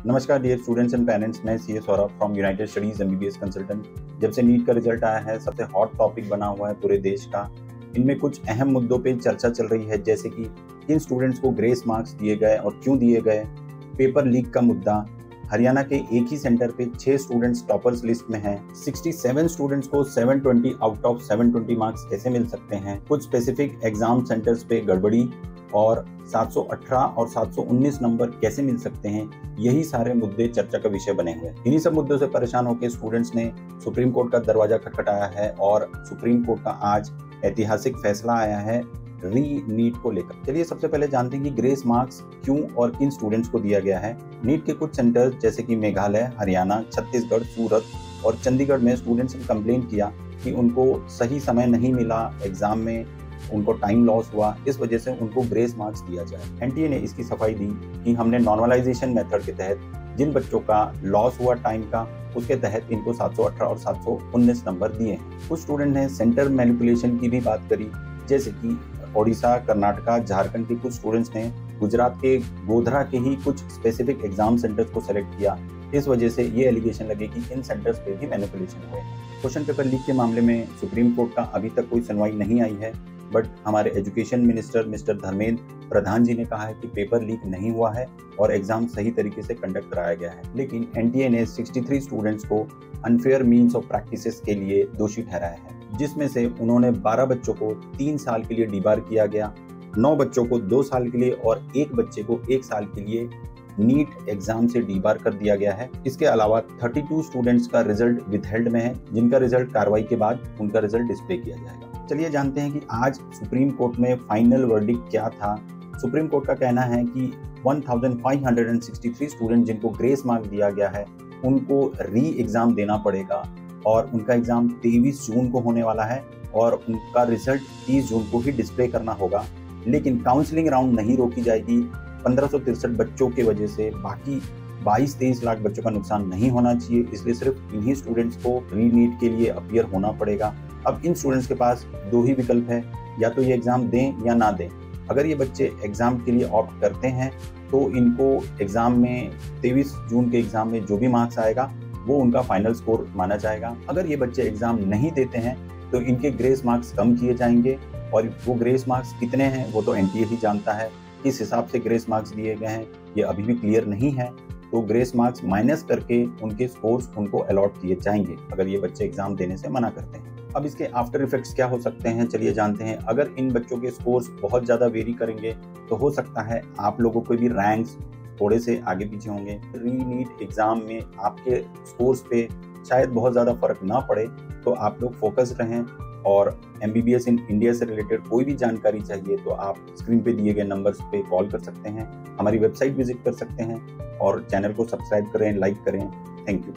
नमस्कार dear students and parents, मैं CA Saurabh from United studies MBBS consultant. जब से नीट का रिजल्ट आया है, सबसे हॉट टॉपिक बना हुआ है पूरे देश का। इनमें कुछ अहम मुद्दों पे चर्चा चल रही है, जैसे कि किन स्टूडेंट्स को ग्रेस मार्क्स दिए गए और क्यों दिए गए, पेपर लीक का मुद्दा, हरियाणा के एक ही सेंटर पे 6 स्टूडेंट्स टॉपर्स लिस्ट में हैं, 67 स्टूडेंट्स को 720 आउट ऑफ 720 मार्क्स कैसे मिल सकते हैं, कुछ स्पेसिफिक एग्जाम सेंटर्स पे गड़बड़ी और 718 और 719 नंबर कैसे मिल सकते हैं। यही सारे मुद्दे चर्चा का विषय बने हुए हैं। इन्हीं सब मुद्दों से परेशान होकर स्टूडेंट्स ने सुप्रीम कोर्ट का दरवाजा खटखटाया है और सुप्रीम कोर्ट का आज ऐतिहासिक फैसला आया है री नीट को लेकर। चलिए सबसे पहले जानते हैं कि ग्रेस मार्क्स क्यों और किन स्टूडेंट्स को दिया गया है। नीट के कुछ सेंटर्स जैसे कि मेघालय, हरियाणा, छत्तीसगढ़, सूरत और चंडीगढ़ में स्टूडेंट्स ने कंप्लेन किया कि उनको सही समय नहीं मिला, एग्जाम में उनको टाइम लॉस हुआ, इस वजह से उनको ग्रेस मार्क्स दिया जाए। एनटीए ने इसकी सफाई दी कि हमने नॉर्मलाइजेशन मेथड के तहत जिन बच्चों का लॉस हुआ टाइम का, उसके तहत इनको 718 और 719 नंबर दिए हैं। कुछ स्टूडेंट ने सेंटर मैनिपुलेशन की भी बात करी, जैसे कि ओडिशा, कर्नाटका, झारखंड के कुछ स्टूडेंट्स ने गुजरात के गोधरा के ही कुछ स्पेसिफिक एग्जाम सेंटर्स को सेलेक्ट किया। इस वजह से ये एलिगेशन लगे कि इन सेंटर्स पे भी मैनिपुलेशन हुए। क्वेश्चन पेपर लीक के मामले में सुप्रीम कोर्ट का अभी तक कोई सुनवाई नहीं आई है, बट हमारे education minister mister Dharmendra Pradhan जी ने कहा है कि पेपर लीक नहीं हुआ है और एग्जाम सही तरीके से कंडक्ट कराया गया है। लेकिन एनटीए ने 63 स्टूडेंट्स को अनफेयर मीन्स ऑफ प्रैक्टिसेस के लिए दोषी ठहराया है, जिसमें से उन्होंने 12 बच्चों को 3 साल के लिए डिबार किया गया, 9 बच्चों को 2 साल के लिए और 1 बच्चे को 1 साल के लिए नीट एग्जाम से डीबार कर दिया गया है। इसके अलावा 32 स्टूडेंट्स का रिजल्ट विथहेल्ड में है, जिनका रिजल्ट कार्रवाई के बाद उनका रिजल्ट डिस्प्ले किया जाएगा। चलिए जानते हैं कि आज सुप्रीम कोर्ट में फाइनल वर्डिक्ट क्या था। सुप्रीम कोर्ट का कहना है कि 1563 स्टूडेंट जिनको ग्रेस मार्क दिया गया है, उनको री एग्जाम देना पड़ेगा और उनका एग्जाम 23 जून को होने वाला है और उनका रिजल्ट 30 जून को ही डिस्प्ले करना होगा। लेकिन काउंसलिंग राउंड नहीं रोकी जाएगी। 1563 बच्चों की वजह से बाकी 22-23 लाख बच्चों का नुकसान नहीं होना चाहिए, इसलिए सिर्फ इन्हीं स्टूडेंट्स को री नीट के लिए अपीयर होना पड़ेगा। अब इन स्टूडेंट्स के पास 2 ही विकल्प है, या तो ये एग्जाम दें या ना दें। अगर ये बच्चे एग्जाम के लिए ऑप्ट करते हैं तो इनको एग्जाम में 23 जून के एग्जाम में जो भी मार्क्स आएगा वो उनका फाइनल स्कोर माना जाएगा। अगर ये बच्चे एग्जाम नहीं देते हैं तो इनके ग्रेस मार्क्स कम किए जाएंगे और वो ग्रेस मार्क्स कितने हैं वो तो एनटीए ही जानता है। किस हिसाब से ग्रेस मार्क्स दिए गए हैं ये अभी भी क्लियर नहीं है, तो ग्रेस मार्क्स माइनस करके उनके स्कोर्स उनको अलॉट किए जाएंगे अगर ये बच्चे एग्जाम देने से मना करते हैं। अब इसके आफ्टर इफेक्ट्स क्या हो सकते हैं, चलिए जानते हैं। अगर इन बच्चों के स्कोर्स बहुत ज़्यादा वेरी करेंगे तो हो सकता है आप लोगों को भी रैंक्स थोड़े से आगे पीछे होंगे। री नीट एग्जाम में आपके स्कोर्स पे शायद बहुत ज़्यादा फर्क ना पड़े, तो आप लोग फोकस रहें। और एमबीबीएस इन इंडिया से रिलेटेड कोई भी जानकारी चाहिए तो आप स्क्रीन पे दिए गए नंबर्स पे कॉल कर सकते हैं, हमारी वेबसाइट विजिट कर सकते हैं और चैनल को सब्सक्राइब करें, लाइक करें। Thank you.